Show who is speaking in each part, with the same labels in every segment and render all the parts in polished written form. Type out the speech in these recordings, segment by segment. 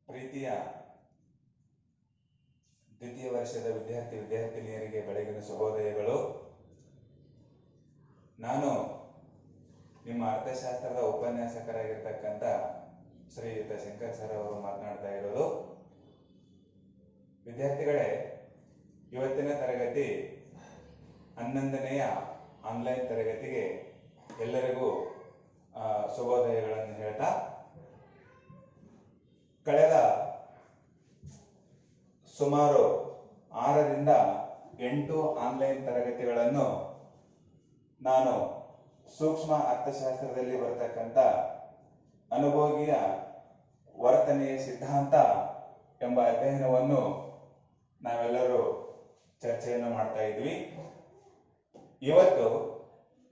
Speaker 1: ಪ್ರೀತಿಯ ದ್ವಿತೀಯ ವರ್ಷದ ವಿದ್ಯಾರ್ಥಿನಿಯರಿಗೆ ಬೆಳಗಿನ ಶುಭೋದಯಗಳು. ನಾನು ನಿಮ್ಮ ಅರ್ಥಶಾಸ್ತ್ರದ ಉಪನ್ಯಾಸಕರಾಗಿರ್ತಕ್ಕಂಥ ಶ್ರೀಯುತ ಶಂಕರ್ ಸರ್ ಅವರು ಮಾತನಾಡ್ತಾ ಇರೋದು. ವಿದ್ಯಾರ್ಥಿಗಳೇ, ಇವತ್ತಿನ ತರಗತಿ 11ನೆಯ ಆನ್ಲೈನ್ ತರಗತಿಗೆ ಎಲ್ಲರಿಗೂ ಶುಭೋದಯಗಳನ್ನು ಹೇಳ್ತಾ, ಕಳೆದ ಸುಮಾರು 6 ರಿಂದ 8 ಆನ್ಲೈನ್ ತರಗತಿಗಳನ್ನು ನಾನು ಸೂಕ್ಷ್ಮ ಅರ್ಥಶಾಸ್ತ್ರದಲ್ಲಿ ಬರತಕ್ಕಂಥ ಅನುಭೋಗಿಯ ವರ್ತನೆಯ ಸಿದ್ಧಾಂತ ಎಂಬ ಅಧ್ಯಯನವನ್ನು ನಾವೆಲ್ಲರೂ ಚರ್ಚೆಯನ್ನು ಮಾಡ್ತಾ ಇದ್ವಿ. ಇವತ್ತು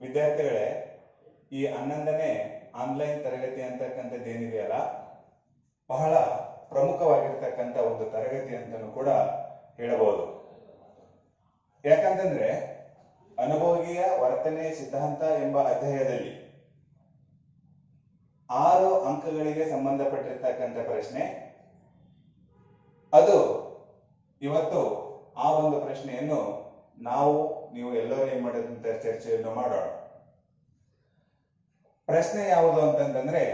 Speaker 1: ವಿದ್ಯಾರ್ಥಿಗಳೇ, ಈ 11ನೇ ಆನ್ಲೈನ್ ತರಗತಿ ಅಂತಕ್ಕಂಥದ್ದು ಏನಿದೆಯಲ್ಲ, ಬಹಳ ಪ್ರಮುಖವಾಗಿರ್ತಕ್ಕಂಥ ಒಂದು ತರಗತಿ ಅಂತಲೂ ಕೂಡ ಹೇಳಬಹುದು. ಯಾಕಂತಂದ್ರೆ ಅನುಭೋಗಿಯ ವರ್ತನೆ ಸಿದ್ಧಾಂತ ಎಂಬ ಅಧ್ಯಾಯದಲ್ಲಿ 6 ಅಂಕಗಳಿಗೆ ಸಂಬಂಧಪಟ್ಟಿರ್ತಕ್ಕಂಥ ಪ್ರಶ್ನೆ ಅದು. ಇವತ್ತು ಆ ಒಂದು ಪ್ರಶ್ನೆಯನ್ನು ನೀವು ಎಲ್ಲರೂ ಏನ್ ಮಾಡೋದಂತ ಚರ್ಚೆಯನ್ನು ಮಾಡೋಣ. ಪ್ರಶ್ನೆ ಯಾವುದು ಅಂತಂದ್ರೆ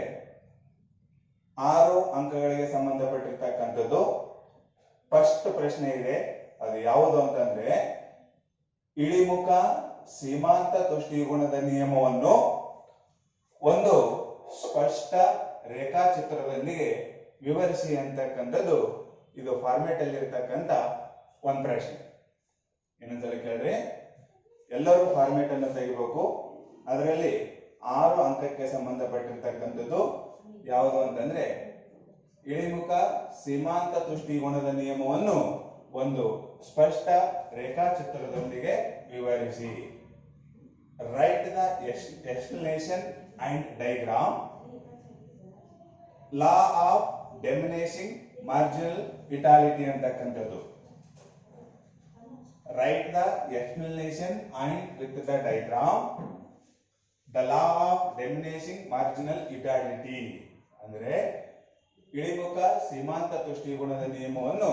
Speaker 1: 6 ಅಂಕಗಳಿಗೆ ಸಂಬಂಧಪಟ್ಟಿರ್ತಕ್ಕಂಥದ್ದು. ಫಸ್ಟ್ ಪ್ರಶ್ನೆ ಇದೆ, ಅದು ಯಾವುದು ಅಂತಂದ್ರೆ, ಇಳಿಮುಖ ಸೀಮಾಂತ ತುಷ್ಟಿಗುಣದ ನಿಯಮವನ್ನು ಒಂದು ಸ್ಪಷ್ಟ ರೇಖಾಚಿತ್ರದೊಂದಿಗೆ ವಿವರಿಸಿ ಅಂತಕ್ಕಂಥದ್ದು. ಇದು ಫಾರ್ಮೆಟ್ ಅಲ್ಲಿ ಇರ್ತಕ್ಕಂಥ ಒಂದು ಪ್ರಶ್ನೆ. ಇನ್ನೊಂದ್ಸಲ ಕೇಳ್ರಿ, ಎಲ್ಲರೂ ಫಾರ್ಮೆಟ್ ಅನ್ನು ತೆಗಿಬೇಕು. ಅದರಲ್ಲಿ 6 ಅಂಕಕ್ಕೆ ಸಂಬಂಧಪಟ್ಟಿರ್ತಕ್ಕಂಥದ್ದು ಯಾವುದು ಅಂತಂದ್ರೆ, ಇಳಿಮುಖ ಸೀಮಾಂತ ತುಷ್ಟಿಗುಣದ ನಿಯಮವನ್ನು ಒಂದು ಸ್ಪಷ್ಟ ರೇಖಾಚಿತ್ರದೊಂದಿಗೆ ವಿವರಿಸಿ. Write the explanation and diagram. Law of diminishing marginal utility ಅಂತಕ್ಕಂಥದ್ದು. Write the explanation and with the diagram the law of diminishing marginal utility ಅಂದ್ರೆ ಇಳಿಮುಖ ಸೀಮಾಂತ ತುಷ್ಟಿಗುಣದ ನಿಯಮವನ್ನು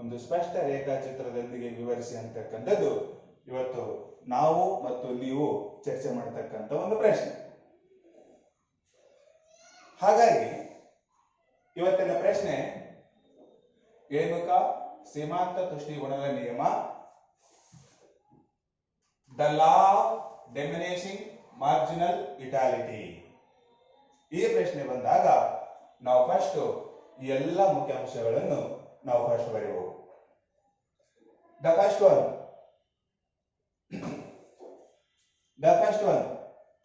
Speaker 1: ಒಂದು ಸ್ಪಷ್ಟ ರೇಖಾಚಿತ್ರದೊಂದಿಗೆ ವಿವರಿಸಿ ಅಂತಕ್ಕಂಥದ್ದು ಇವತ್ತು ನಾವು ಮತ್ತು ನೀವು ಚರ್ಚೆ ಮಾಡತಕ್ಕಂಥ ಒಂದು ಪ್ರಶ್ನೆ. ಹಾಗಾಗಿ ಇವತ್ತಿನ ಪ್ರಶ್ನೆ ಇಳಿಮುಖ ಸೀಮಾಂತ ತುಷ್ಟಿಗುಣದ ನಿಯಮ, the law of diminishing marginal utility. ಈ ಪ್ರಶ್ನೆ ಬಂದಾಗ ನಾವು ಫಸ್ಟ್ ಈ ಎಲ್ಲ ಮುಖ್ಯಾಂಶಗಳನ್ನು ನಾವು ಫಸ್ಟ್ ಬರೆಯಬಹುದು. ದ ಫಸ್ಟ್ ಒನ್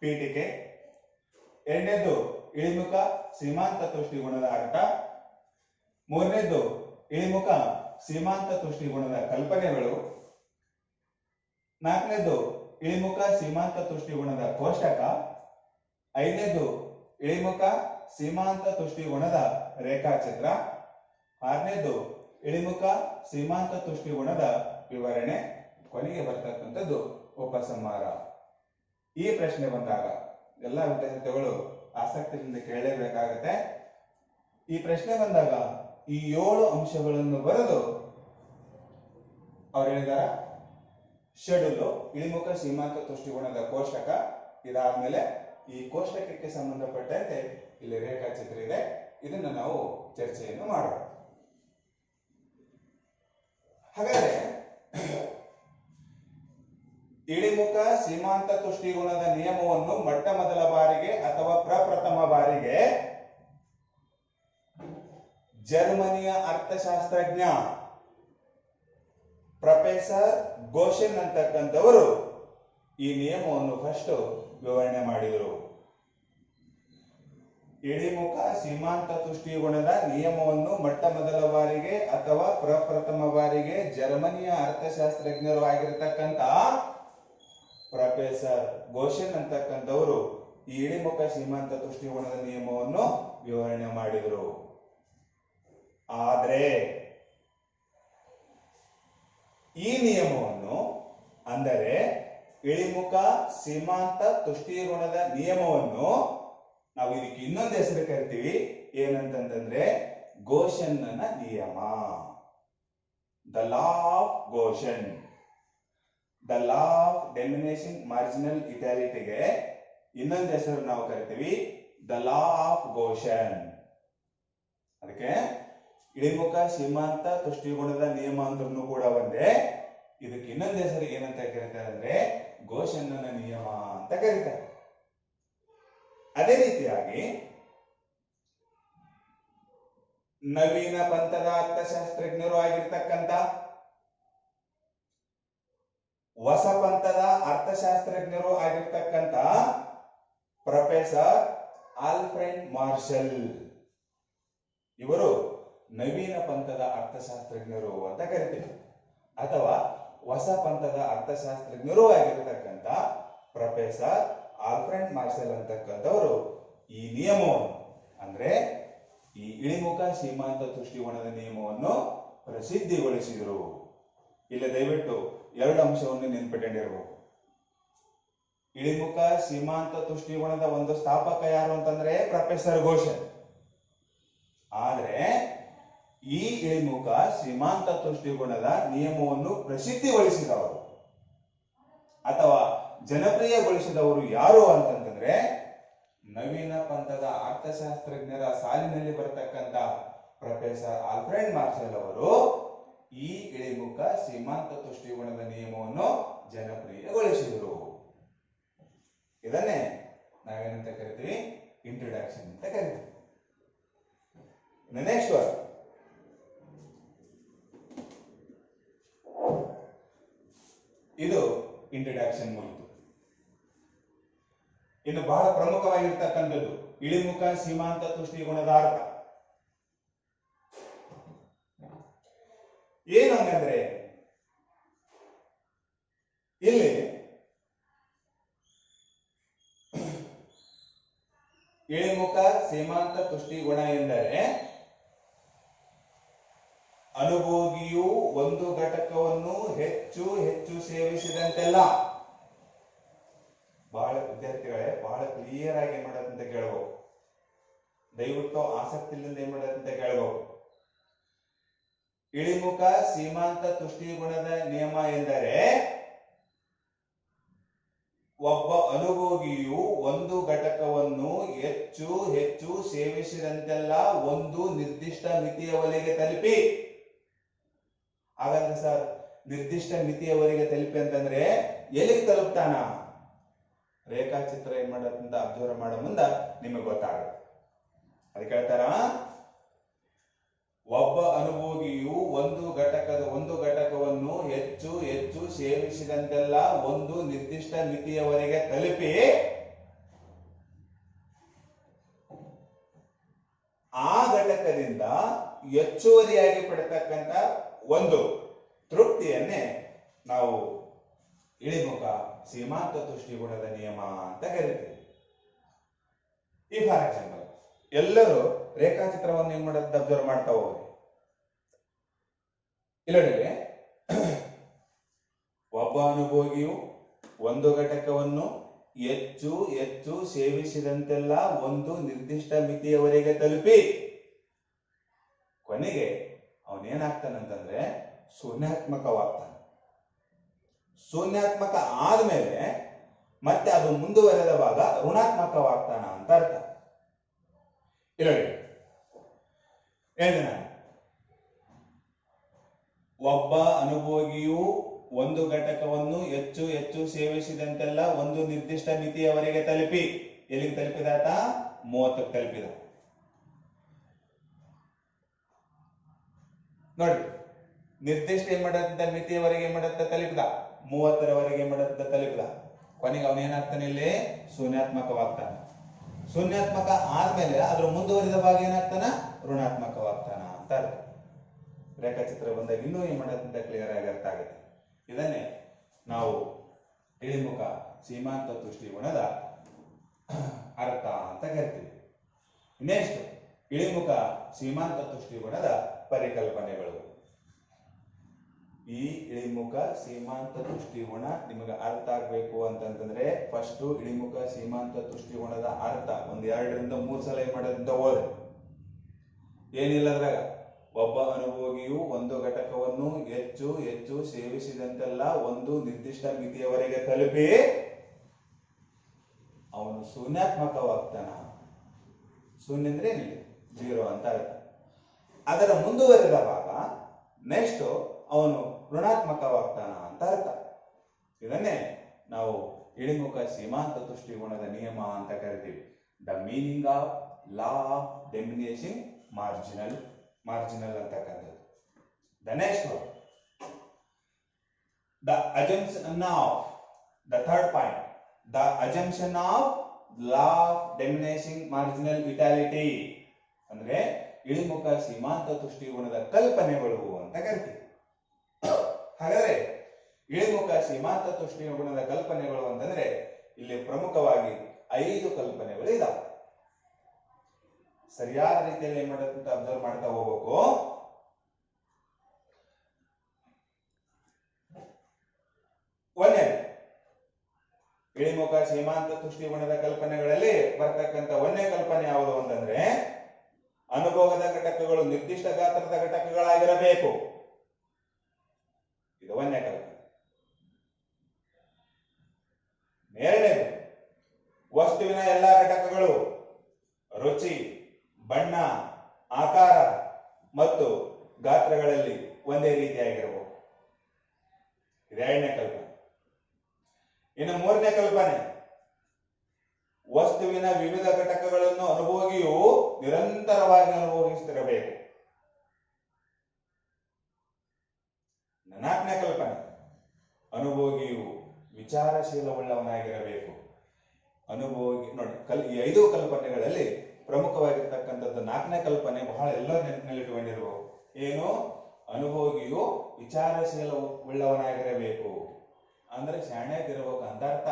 Speaker 1: ಪೀಠಿಕೆ. ಎರಡನೇದು ಇಳಿಮುಖ ಸೀಮಾಂತ ತುಷ್ಟಿಗುಣದ ಅರ್ಥ. ಮೂರನೇದು ಇಳಿಮುಖ ಸೀಮಾಂತ ತುಷ್ಟಿಗುಣದ ಕಲ್ಪನೆಗಳು. ನಾಲ್ಕನೇದು ಇಳಿಮುಖ ಸೀಮಾಂತ ತುಷ್ಟಿಗುಣದ ಕೋಷ್ಟಕ. ಐದನೇದು ಇಳಿಮುಖ ಸೀಮಾಂತ ತುಷ್ಟಿಗುಣದ ರೇಖಾಚಿತ್ರ. ಆರನೇದು ಇಳಿಮುಖ ಸೀಮಾಂತ ತುಷ್ಟಿಗುಣದ ವಿವರಣೆ. ಕೊನೆಗೆ ಬರ್ತಕ್ಕಂಥದ್ದು ಉಪಸಂಹಾರ. ಈ ಪ್ರಶ್ನೆ ಬಂದಾಗ ಎಲ್ಲ ವಿದ್ಯಾರ್ಥಿಗಳು ಆಸಕ್ತಿಯಿಂದ ಕೇಳಲೇಬೇಕಾಗತ್ತೆ. ಈ ಪ್ರಶ್ನೆ ಬಂದಾಗ ಈ 7 ಅಂಶಗಳನ್ನು ಬರೆದು ಅವ್ರು ಹೇಳಿದಾರ. ಶೆಡ್ಯೂಲು, ಇಳಿಮುಖ ಸೀಮಾಂತ ತುಷ್ಟಿಗುಣದ ಕೋಷ್ಟಕ. ಇದಾದ್ಮೇಲೆ ಈ ಕೋಷ್ಟಕಕ್ಕೆ ಸಂಬಂಧಪಟ್ಟಂತೆ ಇಲ್ಲಿ ರೇಖಾಚಿತ್ರ ಇದೆ. ಇದನ್ನ ನಾವು ಚರ್ಚೆಯನ್ನು ಮಾಡೋಣ. ಹಾಗಾದ್ರೆ ಇಳಿಮುಖ ಸೀಮಾಂತ ತುಷ್ಟಿಗುಣದ ನಿಯಮವನ್ನು ಮೊಟ್ಟ ಮೊದಲ ಬಾರಿಗೆ ಅಥವಾ ಪ್ರಪ್ರಥಮ ಬಾರಿಗೆ ಜರ್ಮನಿಯ ಅರ್ಥಶಾಸ್ತ್ರಜ್ಞ ಪ್ರೊಫೆಸರ್ ಗೋಶೆನ್ ಅಂತಕ್ಕಂಥವರು ಈ ನಿಯಮವನ್ನು ಫಸ್ಟ್ ವಿವರಣೆ ಮಾಡಿದರು. ಇಳಿಮುಖ ಸೀಮಾಂತ ತುಷ್ಟಿಗುಣದ ನಿಯಮವನ್ನು ಮೊಟ್ಟ ಮೊದಲ ಬಾರಿಗೆ ಅಥವಾ ಪ್ರಪ್ರಥಮ ಬಾರಿಗೆ ಜರ್ಮನಿಯ ಅರ್ಥಶಾಸ್ತ್ರಜ್ಞರು ಆಗಿರತಕ್ಕಂತ ಪ್ರೊಫೆಸರ್ ಗೋಶೆನ್ ಅಂತಕ್ಕಂಥವರು ಈ ಇಳಿಮುಖ ಸೀಮಾಂತ ತುಷ್ಟಿಗುಣದ ನಿಯಮವನ್ನು ವಿವರಣೆ ಮಾಡಿದರು. ಆದರೆ ಈ ನಿಯಮವನ್ನು, ಅಂದರೆ ಇಳಿಮುಖ ಸೀಮಾಂತ ತುಷ್ಟಿಗುಣದ ನಿಯಮವನ್ನು ನಾವು ಇದಕ್ಕೆ ಇನ್ನೊಂದು ಹೆಸರು ಕರಿತೀವಿ. ಏನಂತಂದ್ರೆ ಗೋಷನ್ನ ನಿಯಮ. The law of Gossen. The law of diminishing marginal ಇಟಾಲಿಟಿಗೆ ಇನ್ನೊಂದು ಹೆಸರು ನಾವು ಕರಿತೀವಿ ದ ಲಾ ಆಫ್ ಗೋಷನ್. ಅದಕ್ಕೆ ಇಳಿಮುಖ ಸೀಮಾಂತ ತುಷ್ಟಿಗುಣದ ನಿಯಮ ಅಂದ್ರೂ ಕೂಡ ಒಂದೇ. ಇದಕ್ಕೆ ಇನ್ನೊಂದು ಹೆಸರು ಏನಂತ ಕರೀತಾರೆ ಅಂದ್ರೆ ಗೋಷನ್ನ ನಿಯಮ ಅಂತ ಕರೀತಾರೆ. ಅದೇ ರೀತಿಯಾಗಿ ನವೀನ ಪಂಥದ ಅರ್ಥಶಾಸ್ತ್ರಜ್ಞರು ಆಗಿರ್ತಕ್ಕಂಥ ಹೊಸ ಪಂಥದ ಅರ್ಥಶಾಸ್ತ್ರಜ್ಞರು ಆಗಿರ್ತಕ್ಕಂಥ ಪ್ರೊಫೆಸರ್ ಆಲ್ಫ್ರೆಡ್ ಮಾರ್ಷಲ್ ಇವರು ನವೀನ ಪಂಥದ ಅರ್ಥಶಾಸ್ತ್ರಜ್ಞರು ಅಂತ ಕರಿತೀವಿ. ಅಥವಾ ಹೊಸ ಪಂಥದ ಅರ್ಥಶಾಸ್ತ್ರಜ್ಞರು ಆಗಿರತಕ್ಕಂಥ ಪ್ರೊಫೆಸರ್ ಆಲ್ಫ್ರೆಡ್ ಮಾರ್ಷಲ್ ಅಂತಕ್ಕಂಥವರು ಈ ನಿಯಮವನ್ನು ಅಂದ್ರೆ ಈ ಇಳಿಮುಖ ಸೀಮಾಂತ ತುಷ್ಟಿಗುಣದ ನಿಯಮವನ್ನು ಪ್ರಸಿದ್ಧಿಗೊಳಿಸಿದರು. ಇಲ್ಲಿ ದಯವಿಟ್ಟು ಎರಡು ಅಂಶವನ್ನು ನೆನ್ಪಿಟ್ಟಿರಬೇಕು. ಇಳಿಮುಖ ಸೀಮಾಂತ ತುಷ್ಟಿಗುಣದ ಒಂದು ಸ್ಥಾಪಕ ಯಾರು ಅಂತಂದ್ರೆ ಪ್ರೊಫೆಸರ್ ಗೋಷನ್. ಆದ್ರೆ ಈ ಇಳಿಮುಖ ಸೀಮಾಂತ ತುಷ್ಟಿಗುಣದ ನಿಯಮವನ್ನು ಪ್ರಸಿದ್ಧಿಗೊಳಿಸಿದವರು ಅಥವಾ ಜನಪ್ರಿಯಗೊಳಿಸಿದವರು ಯಾರು ಅಂತಂದ್ರೆ ನವೀನ ಪಂಥದ ಅರ್ಥಶಾಸ್ತ್ರಜ್ಞರ ಸಾಲಿನಲ್ಲಿ ಬರತಕ್ಕಂತ ಪ್ರೊಫೆಸರ್ ಆಲ್ಫ್ರೆಡ್ ಮಾರ್ಷಲ್ ಅವರು ಈ ಇಳಿಮುಖ ಸೀಮಾಂತ ತುಷ್ಟಿಗುಣದ ನಿಯಮವನ್ನು ಜನಪ್ರಿಯಗೊಳಿಸಿದರು. ಇದನ್ನೇ ನಾವೇನಂತ ಕರಿತೀವಿ ಇಂಟ್ರೊಡಕ್ಷನ್ ಅಂತ ಕರಿತೀವಿ. ನೆಕ್ಸ್ಟ್ ವರ್ಡ್ ಇದು ಇಂಟ್ರೊಡಕ್ಷನ್ ಮುಗಿತು. ಇನ್ನು ಬಹಳ ಪ್ರಮುಖವಾಗಿರ್ತಕ್ಕಂಥದ್ದು ಇಳಿಮುಖ ಸೀಮಾಂತ ತುಷ್ಟಿಗುಣದ ಅರ್ಥ ಏನು ಹಂಗಂದ್ರೆ ಇಲ್ಲಿ ಇಳಿಮುಖ ಸೀಮಾಂತ ತುಷ್ಟಿಗುಣ ಎಂದರೆ ಅನುಭೋಗಿಯು ಒಂದು ಘಟಕವನ್ನು ಹೆಚ್ಚು ಹೆಚ್ಚು ಸೇವಿಸಿದಂತೆಲ್ಲ. ಬಹಳ ವಿದ್ಯಾರ್ಥಿಗಳೇ ಬಹಳ ಕ್ಲಿಯರ್ ಆಗಿ ಏನ್ ಮಾಡೋದಂತ ಕೇಳಬಹುದು. ದಯವಿಟ್ಟು ಆಸಕ್ತಿಯಿಂದ ಏನ್ ಮಾಡೋದಂತ ಕೇಳಬಹುದು. ಇಳಿಮುಖ ಸೀಮಾಂತ ತುಷ್ಟಿಗುಣದ ನಿಯಮ ಎಂದರೆ ಒಬ್ಬ ಅನುಭೋಗಿಯು ಒಂದು ಘಟಕವನ್ನು ಹೆಚ್ಚು ಹೆಚ್ಚು ಸೇವಿಸಿದಂತೆಲ್ಲ ಒಂದು ನಿರ್ದಿಷ್ಟ ಮಿತಿಯವರೆಗೆ ತಲುಪಿ. ಹಾಗಂದ್ರೆ ಸರ್ ನಿರ್ದಿಷ್ಟ ಮಿತಿಯವರೆಗೆ ತಲುಪಿ ಅಂತಂದ್ರೆ ಎಲ್ಲಿಗೆ ತಲುಪ್ತಾನ? ರೇಖಾಚಿತ್ರ ಏನ್ ಮಾಡೋದಂತ ಅಬ್ಸರ್ವ್ ಮಾಡೋ ಮುಂದ ನಿಮಗೆ ಗೊತ್ತಾಗುತ್ತೆ. ಅದಕ್ಕೆ ಹೇಳ್ತಾರ ಒಬ್ಬ ಅನುಭೋಗಿಯು ಒಂದು ಘಟಕವನ್ನು ಹೆಚ್ಚು ಹೆಚ್ಚು ಸೇವಿಸಿದಂತೆಲ್ಲ ಒಂದು ನಿರ್ದಿಷ್ಟ ಮಿತಿಯವರೆಗೆ ತಲುಪಿ ಆ ಘಟಕದಿಂದ ಹೆಚ್ಚುವರಿಯಾಗಿ ಪಡೆತಕ್ಕಂತ ಒಂದು ತೃಪ್ತಿಯನ್ನೇ ನಾವು ಇಳಿಮುಖ ಸೀಮಾಂತ ತುಷ್ಟಿಗುಣದ ನಿಯಮ ಅಂತ ಕರಿತೀವಿ. ಈ ಫಾರ್ ಎಕ್ಸಾಂಪಲ್ ಎಲ್ಲರೂ ರೇಖಾಚಿತ್ರವನ್ನು ಏನ್ ಮಾಡೋದು ಅಬ್ಸರ್ವ್ ಮಾಡ್ತಾ ಹೋಗ್ರಿ. ಇಲ್ಲಿ ಒಬ್ಬ ಅನುಭೋಗಿಯು ಒಂದು ಘಟಕವನ್ನು ಹೆಚ್ಚು ಹೆಚ್ಚು ಸೇವಿಸಿದಂತೆಲ್ಲ ಒಂದು ನಿರ್ದಿಷ್ಟ ಮಿತಿಯವರೆಗೆ ತಲುಪಿ ಕೊನೆಗೆ ಅವನೇನಾಗ್ತಾನಂತಂದ್ರೆ ಶೂನ್ಯಾತ್ಮಕವಾಗ್ತಾನೆ. ಶೂನ್ಯಾತ್ಮಕ ಆದ್ಮೇಲೆ ಮತ್ತೆ ಅದು ಮುಂದುವರೆದ ಭಾಗ ಋಣಾತ್ಮಕವಾಗ್ತಾನ ಅಂತ ಅರ್ಥ. ಇಲ್ಲ ಹೇಳಿದೆ ನಾನು, ಒಬ್ಬ ಅನುಭೋಗಿಯು ಒಂದು ಘಟಕವನ್ನು ಹೆಚ್ಚು ಹೆಚ್ಚು ಸೇವಿಸಿದಂತೆಲ್ಲ ಒಂದು ನಿರ್ದಿಷ್ಟ ಮಿತಿಯವರೆಗೆ ತಲುಪಿ ಎಲ್ಲಿಗೆ ತಲುಪಿದಾತ? 30ಕ್ಕೆ ತಲುಪಿದ. ನೋಡಿ ನಿರ್ದಿಷ್ಟ ಏನ್ ಮಾಡತ್ತ ಮಿತಿಯವರೆಗೆ ಏನ್ ಮಾಡತ್ತ ತಲುಪಿದ, 30ರವರೆಗೆ ಏನ್ ಮಾಡತ್ತ ತಲುಪಿದ. ಕೊನೆಗೆ ಅವನೇನಾಗ್ತಾನೆ? ಇಲ್ಲಿ ಶೂನ್ಯಾತ್ಮಕವಾಗ್ತಾನೆ. ಶೂನ್ಯಾತ್ಮಕ ಆದ್ಮೇಲೆ ಅದ್ರ ಮುಂದುವರಿದ ಭಾಗ ಏನಾಗ್ತಾನ? ಋಣಾತ್ಮಕವಾಗ್ತಾನ ಅಂತ ಅರ್ಥ. ರೇಖಾಚಿತ್ರ ಬಂದಾಗ ಇನ್ನೂ ಏನ್ ಮಾಡತ್ತ ಕ್ಲಿಯರ್ ಆಗಿ ಅರ್ಥ ಆಗುತ್ತೆ. ಇದನ್ನೇ ನಾವು ಇಳಿಮುಖ ಸೀಮಾಂತ ತುಷ್ಟಿಗುಣದ ಅರ್ಥ ಅಂತ ಕರಿತೀವಿ. ನೆಕ್ಸ್ಟ್ ಇಳಿಮುಖ ಸೀಮಾಂತ ತುಷ್ಟಿಗುಣದ ಪರಿಕಲ್ಪನೆಗಳು. ಈ ಇಳಿಮುಖ ಸೀಮಾಂತ ತುಷ್ಟಿಗುಣ ನಿಮಗೆ ಅರ್ಥ ಆಗ್ಬೇಕು ಅಂತಂತಂದ್ರೆ ಫಸ್ಟ್ ಇಳಿಮುಖ ಸೀಮಾಂತ ತುಷ್ಟಿಗುಣದ ಅರ್ಥ ಒಂದ್ 2 ರಿಂದ 3 ಸಲ ಏನ್ ಮಾಡೋದ್ರಿಂದ ಓದಿ. ಏನಿಲ್ಲ ಅದ್ರಾಗ. ಒಬ್ಬ ಅನುಭೋಗಿಯು ಒಂದು ಘಟಕವನ್ನು ಹೆಚ್ಚು ಹೆಚ್ಚು ಸೇವಿಸಿದಂತೆಲ್ಲ ಒಂದು ನಿರ್ದಿಷ್ಟ ಮಿತಿಯವರೆಗೆ ತಲುಪಿ ಅವನು ಶೂನ್ಯಾತ್ಮಕವಾಗ್ತಾನ. ಶೂನ್ಯ ಅಂದ್ರೆ ಏನಿಲ್ಲ, 0 ಅಂತ ಅರ್ಥ. ಅದರ ಮುಂದುವರೆದ ಭಾಗ ನೆಕ್ಸ್ಟ್ ಅವನು ಋಣಾತ್ಮಕವಾಗ್ತಾನ ಅಂತ ಅರ್ಥ. ಇದನ್ನೇ ನಾವು ಇಳಿಮುಖ ಸೀಮಾಂತ ತುಷ್ಟಿಗುಣದ ನಿಯಮ ಅಂತ ಕರಿತೀವಿ. The meaning of law of diminishing marginal ಅಂತಕ್ಕಂಥದ್ದು. The next the assumption of the third point, the assumption of law of diminishing marginal utility ಅಂದ್ರೆ ಇಳಿಮುಖ ಸೀಮಾಂತ ತುಷ್ಟಿಗುಣದ ಕಲ್ಪನೆಗಳು ಅಂತ ಕರಿತೀವಿ. ಹಾಗಾದ್ರೆ ಇಳಿಮುಖ ಸೀಮಾಂತ ತುಷ್ಟಿಗುಣದ ಕಲ್ಪನೆಗಳು ಅಂತಂದ್ರೆ ಇಲ್ಲಿ ಪ್ರಮುಖವಾಗಿ 5 ಕಲ್ಪನೆಗಳು ಇದಾವೆ. ಸರಿಯಾದ ರೀತಿಯಲ್ಲಿ ಏನ್ ಮಾಡಬೇಕಂತ ಅಬ್ಸರ್ವ್ ಮಾಡ್ತಾ ಹೋಗ್ಬೇಕು. ಒಂದನೇದು ಇಳಿಮುಖ ಸೀಮಾಂತ ತುಷ್ಟಿಗುಣದ ಕಲ್ಪನೆಗಳಲ್ಲಿ ಬರ್ತಕ್ಕಂಥ ಒಂದನೇ ಕಲ್ಪನೆ ಯಾವುದು ಅಂತಂದ್ರೆ ಅನುಭೋಗದ ಘಟಕಗಳು ನಿರ್ದಿಷ್ಟ ಗಾತ್ರದ ಘಟಕಗಳಾಗಿರಬೇಕು. ಇದು ಒಂದನೇ ಕಲ್ಪನೆ. ಎರಡನೇದು ವಸ್ತುವಿನ ಎಲ್ಲಾ ಘಟಕಗಳು ರುಚಿ, ಬಣ್ಣ, ಆಕಾರ ಮತ್ತು ಗಾತ್ರಗಳಲ್ಲಿ ಒಂದೇ ರೀತಿಯಾಗಿರಬಹುದು. ಇದು ಎರಡನೇ ಕಲ್ಪನೆ. ಇನ್ನು ಮೂರನೇ ಕಲ್ಪನೆ, ವಸ್ತುವಿನ ವಿವಿಧ ಘಟಕಗಳನ್ನು ಅನುಭೋಗಿಯು ನಿರಂತರವಾಗಿ ಅನುಭವಿಸುತ್ತಿರಬೇಕು. ನಾಲ್ಕನೇ ಕಲ್ಪನೆ, ಅನುಭೋಗಿಯು ವಿಚಾರಶೀಲವುಳ್ಳವನಾಗಿರಬೇಕು. ಅನುಭೋಗಿ ನೋಡಿ, ಈ 5 ಕಲ್ಪನೆಗಳಲ್ಲಿ ಪ್ರಮುಖವಾಗಿರ್ತಕ್ಕಂಥದ್ದು ನಾಲ್ಕನೇ ಕಲ್ಪನೆ ಬಹಳ ಎಲ್ಲ ನೆನಪಿನಲ್ಲಿಟ್ಟುಕೊಂಡಿರಬಹುದು. ಏನು? ಅನುಭೋಗಿಯು ವಿಚಾರಶೀಲವುಳ್ಳವನಾಗಿರಬೇಕು ಅಂದ್ರೆ ಶಾಣ್ಯಾಗಿರ್ಬೇಕು ಅಂತ ಅರ್ಥ.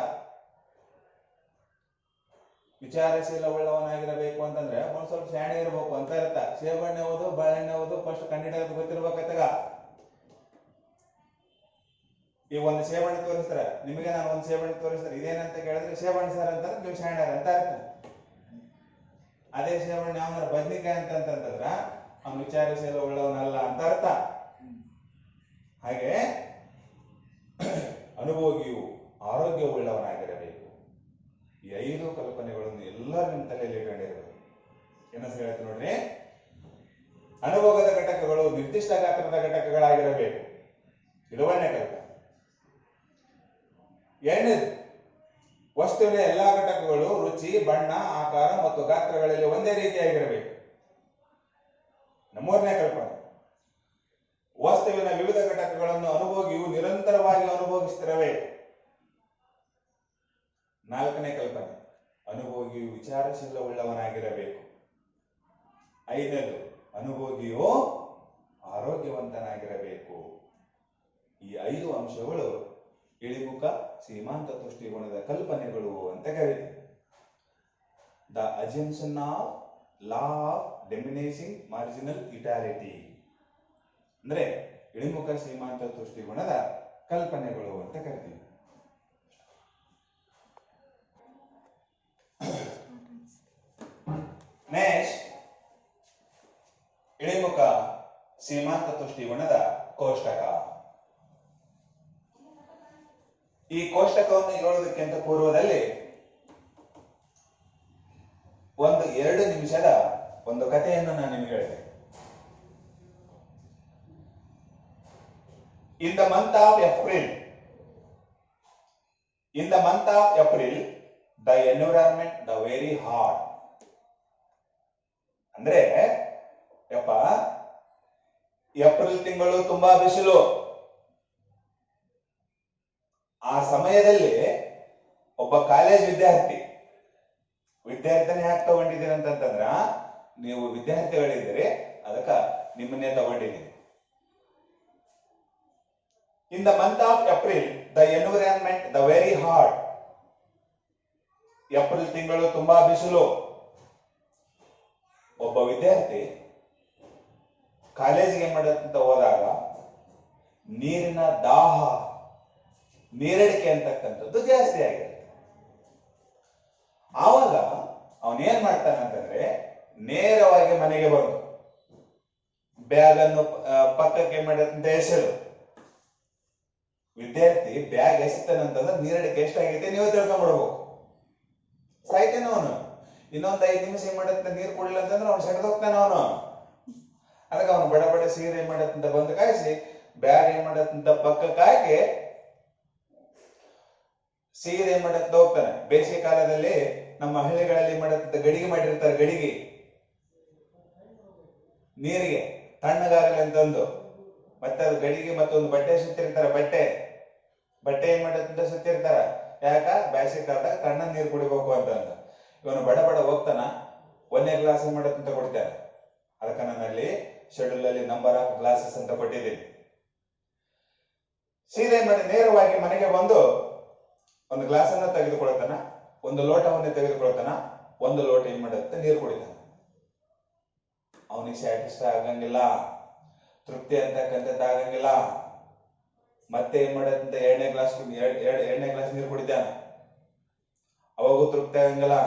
Speaker 1: ವಿಚಾರಶೀಲವುಳ್ಳವನಾಗಿರಬೇಕು ಅಂತಂದ್ರೆ ಒಂದ್ ಸ್ವಲ್ಪ ಶಾಣೆ ಇರ್ಬೇಕು ಅಂತ ಅರ್ಥ. ಸೇಬಣ್ಣೆ ಓದು, ಬಾಳೆಹಣ್ಣೆ ಓದು, ಫಸ್ಟ್ ಕಂಡಿಡಿಯೋದು ಗೊತ್ತಿರ್ಬೇಕತ್ತಗ. ಈಗ ಒಂದು ಸೇಬಣ್ಣೆ ತೋರಿಸ್ತಾರ, ನಿಮಗೆ ನಾನು ಒಂದು ಸೇಬಣ್ಣೆ ತೋರಿಸ್ತಾರೆ, ಇದೇನಂತ ಕೇಳಿದ್ರೆ ಸೇಬಣ್ಣೆ ಸರ್ ಅಂತಂದ್ರೆ ನೀವು ಶಾಣ್ಯಾರ ಅಂತ ಅರ್ಥ. ಅದೇ ಸೇಬಣ್ಣೆ ಯಾವನಾರ ಬದ್ನಿಕಾಯಿ ಅಂತಂತಂದ್ರ ಅವ್ನು ವಿಚಾರಶೀಲವುಳ್ಳವನಲ್ಲ ಅಂತ ಅರ್ಥ. ಹಾಗೆ ಅನುಭೋಗಿಯು ಆರೋಗ್ಯವುಳ್ಳವನಾಗಿರಬೇಕು. ಈ 5 ಕಲ್ಪನೆಗಳನ್ನು ಎಲ್ಲರೂ ನಿಮ್ಮ ತಲೆಯಲ್ಲಿ ಇಟ್ಕೊಂಡಿರಬೇಕು. ಏನಂತ ಹೇಳ್ತೀನಿ ನೋಡ್ರಿ. ಅನುಭೋಗದ ಘಟಕಗಳು ನಿರ್ದಿಷ್ಟ ಗಾತ್ರದ ಘಟಕಗಳಾಗಿರಬೇಕು. ಇದು ಒಂದನೇ ಕಲ್ಪನೆ. ಎರಡನೇದು, ವಸ್ತುವಿನ ಎಲ್ಲಾ ಘಟಕಗಳು ರುಚಿ, ಬಣ್ಣ, ಆಕಾರ ಮತ್ತು ಗಾತ್ರಗಳಲ್ಲಿ ಒಂದೇ ರೀತಿಯಾಗಿರಬೇಕು. ಮೂರನೇ ಕಲ್ಪನೆ, ವಸ್ತುವಿನ ವಿವಿಧ ಘಟಕಗಳನ್ನು ಅನುಭೋಗಿಯು ನಿರಂತರವಾಗಿ ಅನುಭವಿಸುತ್ತಿರಬೇಕು. ನಾಲ್ಕನೇ ಕಲ್ಪನೆ, ಅನುಭೋಗಿಯು ವಿಚಾರಶೀಲವುಳ್ಳವನಾಗಿರಬೇಕು. ಐದನೇದು, ಅನುಭೋಗಿಯು ಆರೋಗ್ಯವಂತನಾಗಿರಬೇಕು. ಈ 5 ಅಂಶಗಳು ಇಳಿಮುಖ ಸೀಮಾಂತ ತುಷ್ಟಿಗುಣದ ಕಲ್ಪನೆಗಳು ಅಂತ ಕರೀತೀವಿ. The assumption of law of diminishing marginal utility ಅಂದ್ರೆ ಇಳಿಮುಖ ಸೀಮಾಂತ ತುಷ್ಟಿಗುಣದ ಕಲ್ಪನೆಗಳು ಅಂತ ಕರಿತೀವಿ. ನೆಕ್ಸ್ಟ್, ಇಳಿಮುಖ ಸೀಮಾಂತ ತುಷ್ಟಿಗುಣದ ಕೋಷ್ಟಕ. ಈ ಕೋಷ್ಟಕವನ್ನು ಹೇಳೋದಕ್ಕಿಂತ ಪೂರ್ವದಲ್ಲಿ 2 ನಿಮಿಷದ ಒಂದು ಕಥೆಯನ್ನು ನಾನು ನಿಮಗೆ ಹೇಳಿದೆ. In the month of April, the environment the very hot. ಅಂದ್ರೆ ಯಪ್ಪ ಏಪ್ರಿಲ್ ತಿಂಗಳು ತುಂಬಾ ಬಿಸಿಲು. ಆ ಸಮಯದಲ್ಲಿ ಒಬ್ಬ ಕಾಲೇಜ್ ವಿದ್ಯಾರ್ಥಿನೇ ಯಾಕೆ ತಗೊಂಡಿದ್ದೀನಿ ಅಂತಂದ್ರ, ನೀವು ವಿದ್ಯಾರ್ಥಿಗಳಿದ್ದೀರಿ, ಅದಕ್ಕ ನಿಮ್ಮನ್ನೇ ತಗೊಂಡಿದ್ದೀನಿ. In the month of April, the environment the very hot. April ತಿಂಗಳು ತುಂಬಾ ಬಿಸಿಲು. ಒಬ್ಬ ವಿದ್ಯಾರ್ಥಿ ಕಾಲೇಜಿಗೆ ಮಾಡಂತ ಹೋದಾಗ ನೀರಿನ ದಾಹ, ನೀರಡಿಕೆ ಅಂತಕ್ಕಂಥದ್ದು ಜಾಸ್ತಿ ಆಗಿದೆ. ಆವಾಗ ಅವನೇನ್ ಮಾಡ್ತಾನಂತಂದ್ರೆ ನೇರವಾಗಿ ಮನೆಗೆ ಬಂದು ಬ್ಯಾಗ್ ಅನ್ನು ಪಕ್ಕಕ್ಕೆ ಏನ್ ಮಾಡತ್ತಂತ ಎಸೆದು. ವಿದ್ಯಾರ್ಥಿ ಬ್ಯಾಗ್ ಎಸಿತಾನಂತಂದ್ರೆ ನೀರಡಿಕೆ ಎಷ್ಟಾಗೈತೆ ನೀವು ತಿಳ್ಕೊಂಡ್ಬಿಡ್ಬೇಕು. ಸಾಯ್ತೇನೆ ಅವನು. ಇನ್ನೊಂದ್ 5 ನಿಮಿಷ ಏನ್ ಮಾಡತ್ತ ನೀರ್ ಕುಡಿಲ್ಲ ಅಂತಂದ್ರೆ ಅವ್ನು ಸೆಡ್ದೋಗ್ತಾನ ಅವನು. ಅದಕ್ಕೆ ಅವನು ಬಡ ಬಡ ಸೀರೆ ಏನ್ ಮಾಡತ್ತಂತ ಬಂದು ಕಾಯಿಸಿ ಬ್ಯಾಗ್ ಏನ್ ಮಾಡತ್ತಂತ ಪಕ್ಕಕ್ಕೆ ಹಾಕಿ ಸೀರೆ ಏನ್ ಮಾಡತ್ತ ಹೋಗ್ತಾನೆ. ಬೇಸಿಗೆ ಕಾಲದಲ್ಲಿ ನಮ್ಮ ಹಳ್ಳಿಗಳಲ್ಲಿ ಏನ್ ಮಾಡತ್ತಂತ ಗಡಿಗೆ ಮಾಡಿರ್ತಾರೆ. ಗಡಿಗೆ ನೀರಿಗೆ ತಣ್ಣಗಾಗಲಿ ಅಂತಂದು ಮತ್ತೆ ಅದು ಗಡಿಗೆ ಮತ್ತೊಂದು ಬಟ್ಟೆ ಸುತ್ತಿರ್ತಾರೆ. ಬಟ್ಟೆ ಏನ್ ಮಾಡತ್ತಂತ ಸುತ್ತಿರ್ತಾರ. ಯಾಕ ಬೇಸಿಗೆ ಕಾಲದಾಗ ತಣ್ಣ ನೀರು ಕುಡಿಬೇಕು ಅಂತಂದ. ಇವನು ಬಡ ಬಡ ಹೋಗ್ತಾನ. 1ನೇ ಗ್ಲಾಸ್ ಏನ್ ಮಾಡತ್ತಂತ ಕೊಡ್ತಾರೆ. ಅದಕ್ಕೆ ನನ್ನಲ್ಲಿ ಶೆಡ್ಯೂಲ್ ಅಲ್ಲಿ ನಂಬರ್ ಆಫ್ ಗ್ಲಾಸಸ್ ಅಂತ ಕೊಟ್ಟಿದ್ದೀನಿ. ಸೀರೆ ಮಾಡಿ ನೇರವಾಗಿ ಮನೆಗೆ ಬಂದು ಒಂದು ಗ್ಲಾಸ್ ಅನ್ನ ತೆಗೆದುಕೊಳ್ತಾನ, ಒಂದು ಲೋಟವನ್ನೇ ತೆಗೆದುಕೊಳ್ತಾನ, ಒಂದು ಲೋಟ ಏನ್ ಮಾಡುತ್ತೆ ನೀರು ಕುಡಿತಾನ. ಅವನಿಗೆ ಸ್ಯಾಟಿಸ್ಫೈ ಆಗಂಗಿಲ್ಲ, ತೃಪ್ತಿ ಅಂತಕ್ಕಂಥದ್ದು ಆಗಂಗಿಲ್ಲ. ಮತ್ತೆ ಏನ್ ಮಾಡತ್ತಂತ 2ನೇ ಗ್ಲಾಸ್ ನೀರು ಕುಡಿತಾನ, ಅವಾಗೂ ತೃಪ್ತಿ ಆಗಂಗಿಲ್ಲ.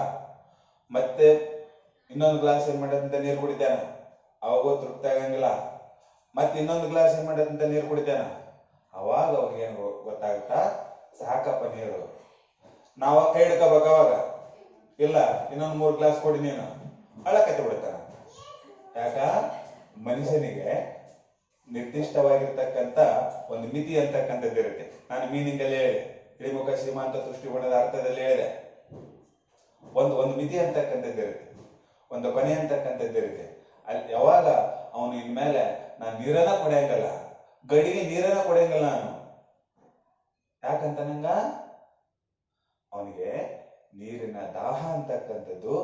Speaker 1: ಮತ್ತೆ ಇನ್ನೊಂದು ಗ್ಲಾಸ್ ಏನ್ ಮಾಡತ್ತಂತ ನೀರು ಕುಡಿತಾನ, ಅವಾಗೂ ತೃಪ್ತಿ ಆಗಂಗಿಲ್ಲ. ಮತ್ತೆ ಇನ್ನೊಂದು ಗ್ಲಾಸ್ ಏನ್ ಮಾಡತ್ತಂತ ನೀರು ಕುಡಿತಾನ, ಅವಾಗ ಅವ್ರಿಗೇನು ಗೊತ್ತಾಗುತ್ತಾ, ಸಾಕಪ್ಪ ನೀರು. ನಾವ ಕೈ ಹಿಡ್ಕೋಬೇಕು. ಅವಾಗ ಇಲ್ಲ ಇನ್ನೊಂದು 3 ಗ್ಲಾಸ್ ಕೊಡಿ ನೀನು, ಅಳಕತ್ತಿ ಬಿಡ್ತಾನ. ಯಾಕ ಮನುಷ್ಯನಿಗೆ ನಿರ್ದಿಷ್ಟವಾಗಿರ್ತಕ್ಕಂಥ ಒಂದು ಮಿತಿ ಅಂತಕ್ಕಂಥದ್ದು ಇರುತ್ತೆ. ನಾನು ಮೀನಿಂಗ್ ಅಲ್ಲಿ ಹೇಳಿದೆ, ಇಳಿಮುಖ ಶ್ರೀಮಂತ ದೃಷ್ಟಿಕೋನದ ಅರ್ಥದಲ್ಲಿ ಹೇಳಿದೆ. ಒಂದು ಮಿತಿ ಅಂತಕ್ಕಂಥದ್ದು ಇರುತ್ತೆ, ಒಂದು ಕೊನೆ ಅಂತಕ್ಕಂಥದ್ದು ಇರುತ್ತೆ. ಅಲ್ಲಿ ಯಾವಾಗ ಅವನು ಇನ್ಮೇಲೆ ನಾನು ನೀರನ್ನ ಕೊಡೆಯಂಗಲ್ಲ, ಗಡಿಗೆ ನೀರನ್ನ ಕೊಡೆಯಂಗಲ್ಲ ನಾನು. ಯಾಕಂತ ನಂಗ ಅವನಿಗೆ ನೀರಿನ ದಾಹ ಅಂತಕ್ಕಂಥದ್ದು,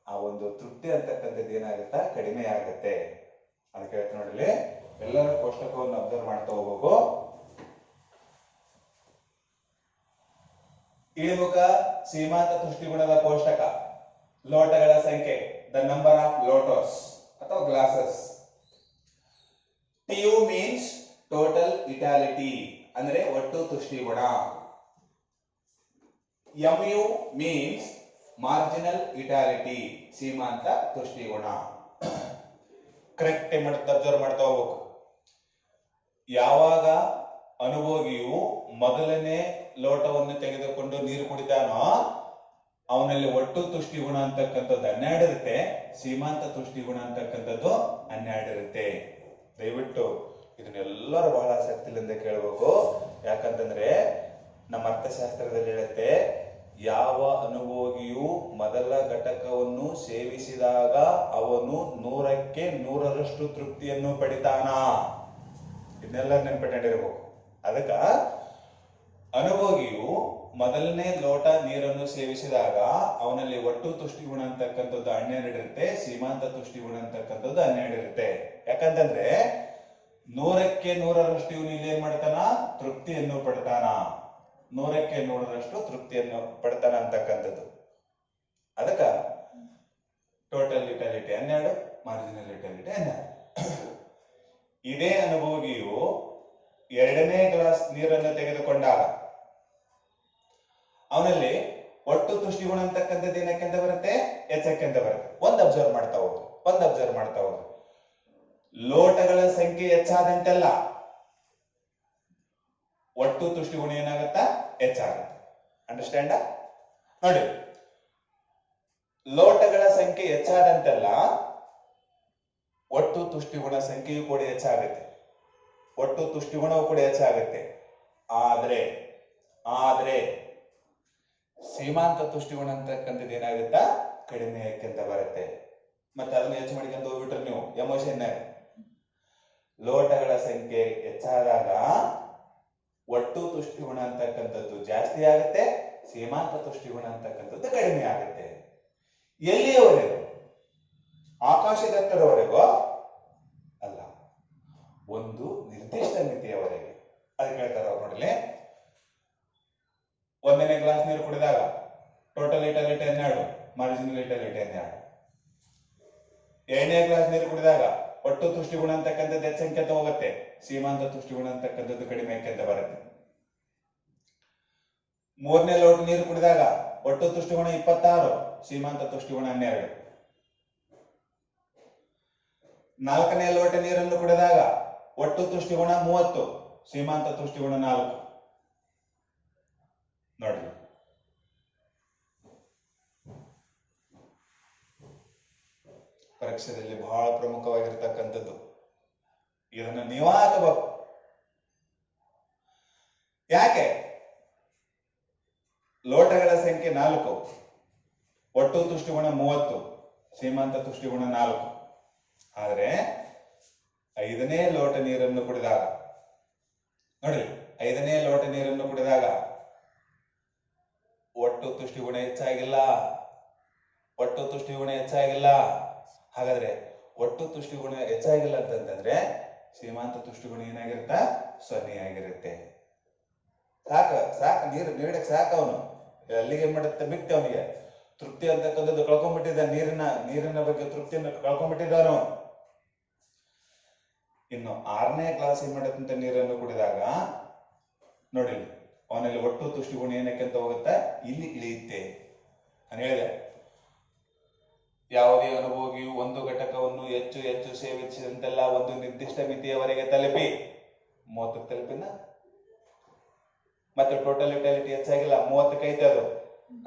Speaker 1: ಆ ಒಂದು ತೃಪ್ತಿ ಅಂತಕ್ಕಂಥದ್ದು ಏನಾಗುತ್ತಾ ಕಡಿಮೆ ಆಗತ್ತೆ. ಅದಕ್ಕೆ ಹೇಳ್ತ ನೋಡ್ರಿ, ಎಲ್ಲರ ಕೋಷ್ಟಕವನ್ನು ಅಬ್ಸರ್ವ್ ಮಾಡ್ತಾ ಹೋಗ್ಬೇಕು. ಇಳಿಮುಖ ಸೀಮಾಂತ ತುಷ್ಟಿಗುಣದ ಕೋಷ್ಟಕ, ಲೋಟಗಳ ಸಂಖ್ಯೆ, ದ ನಂಬರ್ ಆಫ್ ಲೋಟೋಸ್ ಅಥವಾ glasses. TU means total utility, ಅಂದ್ರೆ ಒಟ್ಟು ತುಷ್ಟಿಗುಣ. MU ಮೀನ್ಸ್ ಮಾರ್ಜಿನಲ್ ಇಟಾಲಿಟಿ, ಸೀಮಾಂತ ತುಷ್ಟಿಗುಣ. ಕರೆಕ್ಟ್ ಅಬ್ಸರ್ವ್ ಮಾಡ್ತಾ ಹೋಗ್ಬೇಕು. ಯಾವಾಗ ಅನುಭೋಗಿಯು ಮೊದಲನೇ ಲೋಟವನ್ನು ತೆಗೆದುಕೊಂಡು ನೀರು ಕುಡಿತಾನೋ ಅವನಲ್ಲಿ ಒಟ್ಟು ತುಷ್ಟಿಗುಣ ಅಂತಕ್ಕಂಥದ್ದು 12 ಇರುತ್ತೆ, ಸೀಮಾಂತ ತುಷ್ಟಿಗುಣ ಅಂತಕ್ಕಂಥದ್ದು 12 ಇರುತ್ತೆ. ದಯವಿಟ್ಟು ಇದನ್ನೆಲ್ಲರೂ ಬಹಳ ಆಸಕ್ತಿಯಿಂದ ಕೇಳಬೇಕು. ಯಾಕಂತಂದ್ರೆ ನಮ್ಮ ಅರ್ಥಶಾಸ್ತ್ರದಲ್ಲಿ ಹೇಳುತ್ತೆ, ಯಾವ ಅನುಭೋಗಿಯು ಮೊದಲ ಘಟಕವನ್ನು ಸೇವಿಸಿದಾಗ ಅವನು 100ಕ್ಕೆ 100ರಷ್ಟು ತೃಪ್ತಿಯನ್ನು ಪಡಿತಾನ. ಇದನ್ನೆಲ್ಲ ನೆನಪಿಟ್ಟಿರಬೇಕು. ಅದಕ್ಕ ಅನುಭೋಗಿಯು ಮೊದಲನೇ ಲೋಟ ನೀರನ್ನು ಸೇವಿಸಿದಾಗ ಅವನಲ್ಲಿ ಒಟ್ಟು ತುಷ್ಟಿಗುಣ ಅಂತಕ್ಕಂಥದ್ದು 12 ಇರುತ್ತೆ, ಸೀಮಾಂತ ತುಷ್ಟಿಗುಣ ಅಂತಕ್ಕಂಥದ್ದು 12 ಇರುತ್ತೆ. ಯಾಕಂತಂದ್ರೆ 100ಕ್ಕೆ 100ರಷ್ಟು ಇವನು ಇಲ್ಲಿ ಏನ್ ಮಾಡ್ತಾನ, ತೃಪ್ತಿಯನ್ನು ಪಡ್ತಾನ. 100ಕ್ಕೆ 100ರಷ್ಟು ತೃಪ್ತಿಯನ್ನು ಪಡ್ತಾನ ಅಂತಕ್ಕಂಥದ್ದು. ಅದಕ್ಕ ಟೋಟಲ್ ಇಟಾಲಿಟಿ 12, ಮಾರ್ಜಿನಲ್ ಇಟಾಲಿಟಿ 12. ಇದೇ ಅನುಭೋಗಿಯು 2ನೇ ಗ್ಲಾಸ್ ನೀರನ್ನು ತೆಗೆದುಕೊಂಡಾಗ ಅವನಲ್ಲಿ ಒಟ್ಟು ತುಷ್ಟಿಗುಣ ಅಂತಕ್ಕಂಥದ್ದು ಏನಕ್ಕೆ ಅಂತ ಬರುತ್ತೆ, ಹೆಚ್ಚಕ್ಕೆ ಅಂತ ಬರುತ್ತೆ. ಒಂದು ಅಬ್ಸರ್ವ್ ಮಾಡ್ತಾ ಹೋಗಿ, ಲೋಟಗಳ ಸಂಖ್ಯೆ ಹೆಚ್ಚಾದಂತೆಲ್ಲ ಒಟ್ಟು ತುಷ್ಟಿಗುಣ ಏನಾಗುತ್ತಾ, ಹೆಚ್ಚಾಗುತ್ತೆ. ಅಂಡರ್ಸ್ಟ್ಯಾಂಡ? ನೋಡಿ, ಲೋಟಗಳ ಸಂಖ್ಯೆ ಹೆಚ್ಚಾದಂತೆಲ್ಲ ಒಟ್ಟು ತುಷ್ಟಿಗುಣ ಸಂಖ್ಯೆಯು ಕೂಡ ಹೆಚ್ಚಾಗುತ್ತೆ, ಒಟ್ಟು ತುಷ್ಟಿಗುಣವು ಕೂಡ ಹೆಚ್ಚಾಗುತ್ತೆ. ಆದ್ರೆ ಸೀಮಾಂತ ತುಷ್ಟಿಗುಣ ಅಂತಕ್ಕಂಥದ್ದು ಏನಾಗುತ್ತಾ, ಕಡಿಮೆ ಅಂತ ಬರುತ್ತೆ. ಮತ್ತೆ ಅದನ್ನ ಹೆಚ್ಚು ಮಾಡಿಕೊಂತ ಹೋಗ್ಬಿಟ್ರೆ ನೀವು ಎಮೋಷನ್, ಲೋಟಗಳ ಸಂಖ್ಯೆ ಹೆಚ್ಚಾದಾಗ ಒಟ್ಟು ತುಷ್ಟಿಗುಣ ಅಂತಕ್ಕಂಥದ್ದು ಜಾಸ್ತಿ ಆಗುತ್ತೆ, ಸೀಮಾಂತ ತುಷ್ಟಿಗುಣ ಅಂತಕ್ಕಂಥದ್ದು ಕಡಿಮೆ ಆಗುತ್ತೆ. ಎಲ್ಲಿಯವರೆಗೂ? ಆಕಾಶದೆತ್ತರವರೆಗೂ ಅಲ್ಲ, ಒಂದು ನಿರ್ದಿಷ್ಟ ಮಿತಿಯವರೆಗೆ. ಅದಕ್ಕೆ ಹೇಳ್ತಾರೆ ಅವ್ರು ನೋಡಲಿ, 1ನೇ ಗ್ಲಾಸ್ ನೀರು ಕುಡಿದಾಗ ಟೋಟಲ್ ಇಟಾಲಿಟಿ 12, ಮಾರ್ಜಿನಲ್ ಇಟಾಲಿಟಿ 12. 2ನೇ ಗ್ಲಾಸ್ ನೀರು ಕುಡಿದಾಗ ಒಟ್ಟು ತುಷ್ಟಿಗುಣ ಅಂತಕ್ಕಂಥದ್ದು ಹೆಚ್ಚಂಕೆತ ಹೋಗುತ್ತೆ, ಸೀಮಾಂತ ತುಷ್ಟಿಗುಣ ಅಂತಕ್ಕಂಥದ್ದು ಕಡಿಮೆ ಅಂತ ಬರುತ್ತೆ. 3ನೇ ಲೋಟ ನೀರು ಕುಡಿದಾಗ ಒಟ್ಟು ತುಷ್ಟಿಗುಣ 26, ಸೀಮಾಂತ ತುಷ್ಟಿಗುಣ 12. 4ನೇ ಲೋಟ ನೀರನ್ನು ಕುಡಿದಾಗ ಒಟ್ಟು ತುಷ್ಟಿಗುಣ 30, ಸೀಮಾಂತ ತುಷ್ಟಿಗುಣ 4. ನೋಡಿ, ಪರೀಕ್ಷೆಯಲ್ಲಿ ಬಹಳ ಪ್ರಮುಖವಾಗಿರ್ತಕ್ಕಂಥದ್ದು. ಇದನ್ನು ನೀವಾ ತಗೋಬೇಕು. ಯಾಕೆ? ಲೋಟಗಳ ಸಂಖ್ಯೆ 4, ಒಟ್ಟು ತುಷ್ಟಿಗುಣ 30, ಸೀಮಾಂತ ತುಷ್ಟಿಗುಣ 4. ಆದರೆ 5ನೇ ಲೋಟ ನೀರನ್ನು ಕುಡಿದಾಗ, ನೋಡಿ, 5ನೇ ಲೋಟ ನೀರನ್ನು ಕುಡಿದಾಗ ಒಟ್ಟು ತುಷ್ಟಿಗುಣ ಹೆಚ್ಚಾಗಿಲ್ಲ. ಒಟ್ಟು ತುಷ್ಟಿಗುಣ ಹೆಚ್ಚಾಗಿಲ್ಲ. ಹಾಗಾದ್ರೆ ಒಟ್ಟು ತುಷ್ಟಿಗುಣ ಹೆಚ್ಚಾಗಿಲ್ಲ ಅಂತಂದ್ರೆ ಸೀಮಾಂತ ತುಷ್ಟಿಗುಣ ಏನಾಗಿರುತ್ತ? 0 ಆಗಿರುತ್ತೆ. ಸಾಕು ನೀರು ನೀಡಕ್ ಸಾಕು. ಅವನು ಅಲ್ಲಿಗೆ ಮಾಡುತ್ತೆ, ಬಿಟ್ಟು ಅವನಿಗೆ ತೃಪ್ತಿ ಅಂತಕ್ಕಂಥದ್ದು ಕಳ್ಕೊಂಡ್ಬಿಟ್ಟಿದ್ದ. ನೀರಿನ ಬಗ್ಗೆ ತೃಪ್ತಿಯನ್ನು ಕಳ್ಕೊಂಡ್ಬಿಟ್ಟಿದ್ದಾನು. ಇನ್ನು 6ನೇ ಕ್ಲಾಸ್ ಏನ್ ಮಾಡತ್ತಂತ ನೀರನ್ನು ಕುಡಿದಾಗ ನೋಡಿ, ಅವನಲ್ಲಿ ಒಟ್ಟು ತುಷ್ಟಿಗುಣ ಏನಕ್ಕೆ ಅಂತ ಹೋಗುತ್ತಾ? ಇಲ್ಲಿ ಇಳಿಯುತ್ತೆ. ನಾನು ಹೇಳಿದೆ, ಯಾವುದೇ ಅನುಭೋಗಿಯು ಒಂದು ಘಟಕವನ್ನು ಹೆಚ್ಚು ಹೆಚ್ಚು ಸೇವಿಸಿದಂತೆಲ್ಲ ಒಂದು ನಿರ್ದಿಷ್ಟ ಮಿತಿಯವರೆಗೆ ತಲುಪಿ 30 ತಲುಪಿನ, ಮತ್ತೆ ಟೋಟಲಿಟಾಲಿಟಿ ಹೆಚ್ಚಾಗಿಲ್ಲ, 30 ಐತೆ. ಅದು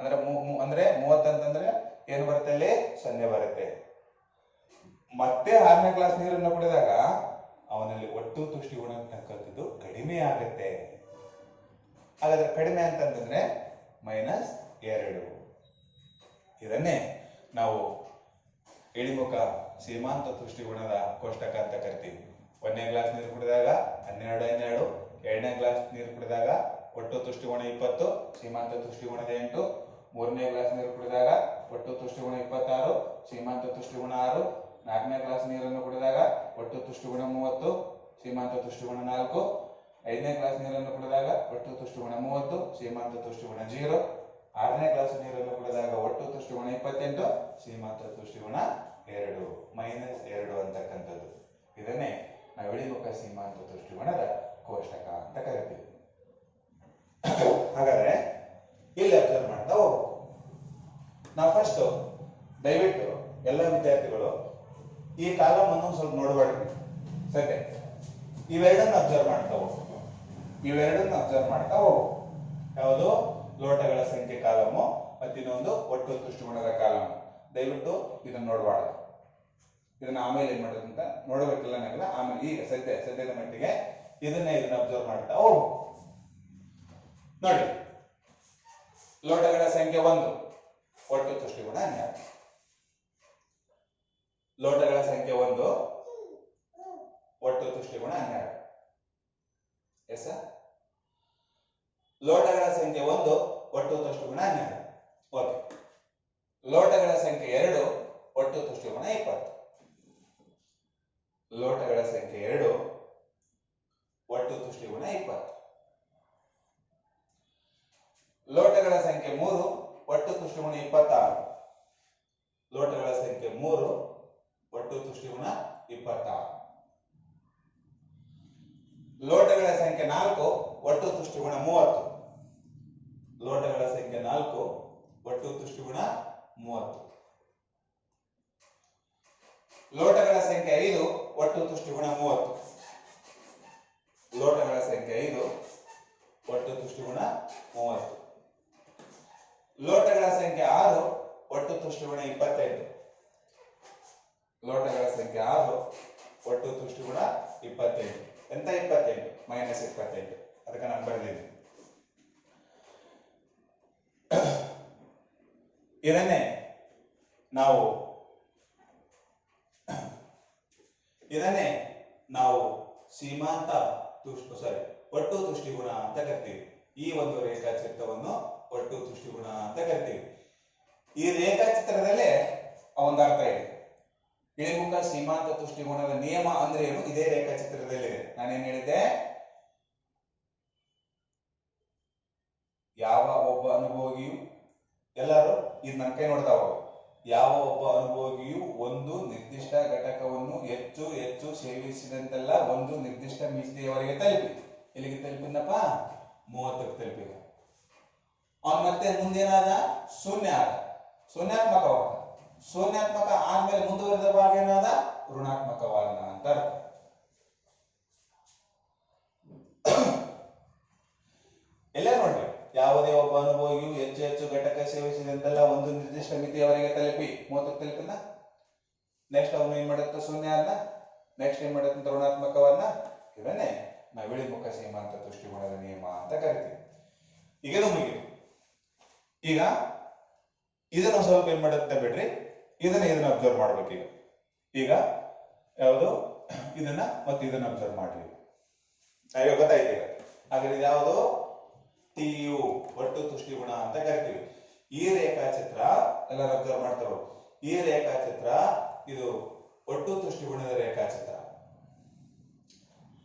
Speaker 1: ಅಂದ್ರೆ 30 ಅಂತಂದ್ರೆ ಏನು ಬರುತ್ತೆ? ಅಲ್ಲಿ 0 ಬರುತ್ತೆ. ಮತ್ತೆ 6ನೇ ಕ್ಲಾಸ್ ನೀರನ್ನು ಕುಡಿದಾಗ ಅವನಲ್ಲಿ ಒಟ್ಟು ತುಷ್ಟಿಗುಣ ಅಂತಕ್ಕಂಥದ್ದು ಕಡಿಮೆ ಆಗುತ್ತೆ. ಹಾಗಾದ್ರೆ ಕಡಿಮೆ ಅಂತಂದ್ರೆ -2. ಇದನ್ನೇ ನಾವು ಇಳಿಮುಖ ಸೀಮಾಂತ ತುಷ್ಟಿಗುಣದ ಕೋಷ್ಟಕ ಅಂತ ಕರಿತೀವಿ. 1ನೇ ಗ್ಲಾಸ್ ನೀರು ಕುಡಿದಾಗ 12, 2ನೇ ಗ್ಲಾಸ್ ನೀರು ಕುಡಿದಾಗ ಒಟ್ಟು ತುಷ್ಟಿಗುಣ 20, ಸೀಮಾಂತ ತುಷ್ಟಿಗುಣ 8, 3ನೇ ಗ್ಲಾಸ್ ನೀರು ಕುಡಿದಾಗ ಒಟ್ಟು ತುಷ್ಟಿಗುಣ 26, ಸೀಮಾಂತ ತುಷ್ಟಿಗುಣ 6, 4ನೇ ಗ್ಲಾಸ್ ನೀರನ್ನು ಕುಡಿದಾಗ ಒಟ್ಟು ತುಷ್ಟಿಗುಣ 30, ಸೀಮಾಂತ ತುಷ್ಟಿಗುಣ 4, 5ನೇ ಗ್ಲಾಸ್ ನೀರನ್ನು ಕುಡಿದಾಗ ಒಟ್ಟು ತುಷ್ಟಿಗುಣ 30, ಸೀಮಾಂತ ತುಷ್ಟಿಗುಣ 0, 6ನೇ ಗ್ಲಾಸ್ ನೀರನ್ನು ಕುಡಿದಾಗ ಒಟ್ಟು ತುಷ್ಟಿಗುಣ 28, ಸೀಮಾಂತ ತುಷ್ಟಿಗುಣ 2, -2 ಅಂತಕ್ಕಂಥದ್ದು. ಇದನ್ನೇ ನಾವು ಇಳಿಮುಖ ಸೀಮಾಂತ ತುಷ್ಟಿಗುಣದ ಕೋಷ್ಟಕ ಅಂತ ಕರಿತೀವಿ. ಹಾಗಾದ್ರೆ ಇಲ್ಲಿ ಅಬ್ಸರ್ವ್ ಮಾಡ್ತಾ ಹೋಗ್ಬೇಕು. ನಾವು ಫಸ್ಟ್ ದಯವಿಟ್ಟು ಎಲ್ಲ ವಿದ್ಯಾರ್ಥಿಗಳು ಈ ಕಾಲಮ್ ಅನ್ನು ಸ್ವಲ್ಪ ನೋಡಬೇಡ್ರಿ. ಸದ್ಯ ಇವೆರಡನ್ನು ಅಬ್ಸರ್ವ್ ಮಾಡ್ತಾ ಹೋಗು. ಯಾವುದು? ಲೋಟಗಳ ಸಂಖ್ಯೆ ಕಾಲಮು, ಮತ್ತಿನ್ನೊಂದು ಒಟ್ಟು ತುಷ್ಟಿಗುಣದ ಕಾಲಮು. ದಯವಿಟ್ಟು ಇದನ್ನ ನೋಡಬಾರ್ದು. ಇದನ್ನ ಆಮೇಲೆ ಏನ್ ಮಾಡೋದು ಅಂತ ನೋಡಬೇಕಿಲ್ಲ ನನಗೆ. ಆಮೇಲೆ ಈಗ ಸದ್ಯದ ಮಟ್ಟಿಗೆ ಇದನ್ನ ಅಬ್ಸರ್ವ್ ಮಾಡ್ತಾ ಹೋಗು. ನೋಡಿ, ಲೋಟಗಳ ಸಂಖ್ಯೆ 1, ಒಟ್ಟು ತುಷ್ಟಿಗುಣ 12. ಲೋಟಗಳ ಸಂಖ್ಯೆ 1, ಒಟ್ಟು ತುಷ್ಟಿಗುಣ 12. ಎಸ್. ಲೋಟಗಳ ಸಂಖ್ಯೆ 1, ಒಟ್ಟು ತುಷ್ಟಿಗುಣ 12. ಓಕೆ. ಲೋಟಗಳ ಸಂಖ್ಯೆ 2, ಒಟ್ಟು ತುಷ್ಟಿಗುಣ 20. ಲೋಟಗಳ ಸಂಖ್ಯೆ 2, ಒಟ್ಟು ತುಷ್ಟಿಗುಣ 20. ಲೋಟಗಳ ಸಂಖ್ಯೆ 3, ಒಟ್ಟು ತುಷ್ಟಿಗುಣ 26. ಲೋಟಗಳ ಸಂಖ್ಯೆ 3, ಒಟ್ಟು ತುಷ್ಟಿಗುಣ 26. ಲೋಟಗಳ ಸಂಖ್ಯೆ 4, ಒಟ್ಟು ತುಷ್ಟಿಗುಣ 30. ಲೋಟಗಳ ಸಂಖ್ಯೆ 4, ಒಟ್ಟು ತುಷ್ಟಿಗುಣ 30. ಲೋಟಗಳ ಸಂಖ್ಯೆ 5, ಒಟ್ಟು ತುಷ್ಟಿಗುಣ 30. ಲೋಟಗಳ ಸಂಖ್ಯೆ 5, ಒಟ್ಟು ತುಷ್ಟಿಗುಣ 30. ಲೋಟಗಳ ಸಂಖ್ಯೆ 6, ಒಟ್ಟು ತುಷ್ಟಿಗುಣ 28. ಲೋಟಗಳ ಸಂಖ್ಯೆ 6, ಒಟ್ಟು ತುಷ್ಟಿಗುಣ 28. ಎಂತ 28? -28. ಅದಕ್ಕೆ ನಾನು ಬರೆದಿದ್ದೀನಿ. ಇದನ್ನೇ ನಾವು ಸೀಮಾಂತ ಒಟ್ಟು ತುಷ್ಟಿಗುಣ ಅಂತ ಕರಿತೀವಿ. ಈ ಒಂದು ರೇಖಾಚಿತ್ರವನ್ನು ಒಟ್ಟು ತುಷ್ಟಿಗುಣ ಅಂತ ಕರಿತೀವಿ. ಈ ರೇಖಾಚಿತ್ರದಲ್ಲೇ ಒಂದು ಅರ್ಥ ಇದೆ. ಇಳಿಮುಖ ಸೀಮಾಂತ ತುಷ್ಟಿಗುಣದ ನಿಯಮ ಅಂದ್ರೆ ಏನು? ಇದೇ ರೇಖಾಚಿತ್ರದಲ್ಲಿದೆ. ನಾನೇನ್ ಹೇಳಿದ್ದೆ? ಯಾವ ಒಬ್ಬ ಅನುಭೋಗಿಯು, ಎಲ್ಲರೂ ಇದು ನನ್ನ ಕೈ ನೋಡ್ತಾ ಹೋಗಿ, ಯಾವ ಒಬ್ಬ ಅನುಭೋಗಿಯು ಒಂದು ನಿರ್ದಿಷ್ಟ ಘಟಕವನ್ನು ಹೆಚ್ಚು ಹೆಚ್ಚು ಸೇವಿಸಿದಂತೆಲ್ಲ ಒಂದು ನಿರ್ದಿಷ್ಟ ಮಿತಿಯವರೆಗೆ ತಲುಪಿ, ಎಲ್ಲಿಗೆ ತಲುಪಿನಪ್ಪ? 30ಕ್ಕೆ ತಲುಪಿದ. ಅವನು ಮತ್ತೆ ಮುಂದೇನಾದ? ಶೂನ್ಯ ಆದ, ಶೂನ್ಯಾತ್ಮಕವಾದ. ಶೂನ್ಯಾತ್ಮಕ ಆದ್ಮೇಲೆ ಮುಂದುವರೆದ ಭಾಗ ಏನಾದ? ಋಣಾತ್ಮಕವಾದ. ಒಬ್ಬ ಅನುಭವಿಯು ಹೆಚ್ಚು ಹೆಚ್ಚು ಘಟಕ ಸೇವಿಸಿದಂತೆಲ್ಲ ಒಂದು ನಿರ್ದಿಷ್ಟ ಮಿತಿಯವರೆಗೆ ತಲುಪಿ 30 ತಲುಪಿನ ನೆಕ್ಸ್ಟ್ ಅವನು ಏನ್ ಮಾಡುತ್ತ ಶೂನ್ಯ ಅನ್ನ ನೆಕ್ಸ್ಟ್ ಏನ್ ಮಾಡುತ್ತ ಋಣಾತ್ಮಕವನ್ನ ಇದನ್ನೇ ನಾವು ಇಳಿಮುಖ ಸೀಮಾಂತ ತುಷ್ಟಿಗುಣದ ನಿಯಮ ಅಂತ ಕರಿತೀವಿ. ಈಗ ಮುಗಿತು. ಈಗ ಇದನ್ನ ಸ್ವಲ್ಪ ಏನ್ ಮಾಡುತ್ತೆ ಬಿಡ್ರಿ, ಇದನ್ನ ಅಬ್ಸರ್ವ್ ಮಾಡ್ಬೇಕೀಗ. ಈಗ ಯಾವುದು ಇದನ್ನ ಮತ್ತೆ ಇದನ್ನ ಅಬ್ಸರ್ವ್ ಮಾಡ್ರಿ. ಈಗ ಗೊತ್ತಾಯ್ತು. ಈಗ ಹಾಗಾದ್ರೆ ಇದು ಯಾವುದು TU ಒಟ್ಟು ತುಷ್ಟಿಗುಣ ಅಂತ ಕರಿತೀವಿ. ಈ ರೇಖಾಚಿತ್ರ ಎಲ್ಲರೂ ಅಬ್ಸರ್ವ್ ಮಾಡ್ತಾರೋ, ಈ ರೇಖಾಚಿತ್ರ ಇದು ಒಟ್ಟು ತುಷ್ಟಿಗುಣದ ರೇಖಾಚಿತ್ರ.